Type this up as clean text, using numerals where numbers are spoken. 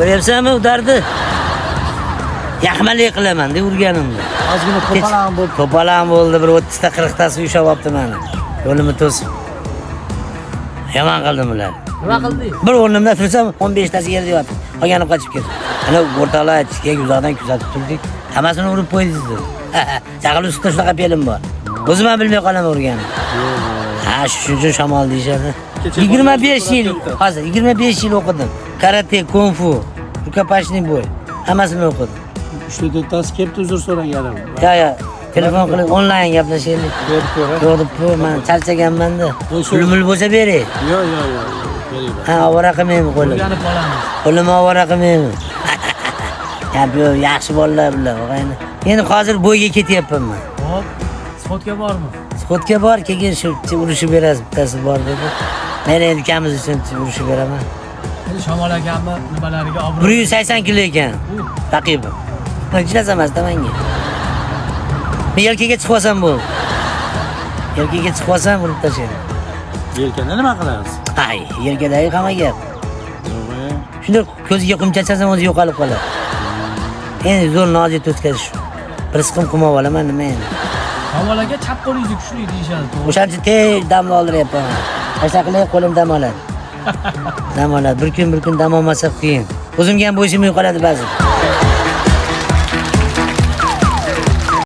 Ko'ryapsanmi udardi? Yaxmalik qilaman deb urganimda. Ozgina to'palag'im bo'ldi. To'palag'im bo'ldi, bir 30 ta 40 tasi ushab olibdi meni. Yo'limni to'sib. Yomon qildim ular. Nima qildingiz? Bir o'rnimda tursam 15 tasi yerda yotib, qolgani qochib ketdi. Ana o'rtoqlar aytishga uzoqdan kuzatib turdik. Hammasini urib qo'ydingiz dedi. Chaqil ustida shunaqa fe'lim bor. O'zim ham bilmay qolaman urganim. Ha, shuning uchun shamol deyishadi. 25 yil, hozir 25 yil o'qidim. Karate, kung fu, rukopashniy bo'y. Hammasini o'qidim. 3-4tasi kelibdi, uzr so'raganlar. Ya, telefon qilib onlayn gaplashaylik. Yo'q deb, men charchaganman-da. Pulimiz bo'lsa bering. Yo'q. Ha, ovora qilmaymi qo'lim? O'rganib qolamiz. Qo'limni ovora qilmaymi? Ya, bu yaxshi bolalar bilan, og'ayni. Endi hozir bo'yga ketyapman men. Hop, sxotga bormi? Sxotga bor, keyin shu urushib berasiz, bittasi bor dedi. Men endi kamiz uchun urushib beraman. Endi Shamol akamni nimalariga obro'. 180 kilo ekan. Raqibim. Hechlarsa emasda menga. Men yelkaga chiqib olsam bu. Yelkaga chiqib olsam urib tashlaydi. Yelkani nima qilamiz? Ay, yelkadagi hamma gap. Shunda ko'ziga qumcha chasam o'zi yo'qolib qoladi. Endi zo'r nozik o'tkazish. Bir siqim qilib olaman nima endi. Shamol aka chap qo'lingizni kuchli deyishadi. O'shancha tez dam oldiryapman. Tashla qilib qo'lim dam oladi. Dam oladi. Bir kun dam olmasa qiyin. O'zimga ham bo'ysimay qoladi ba'zi.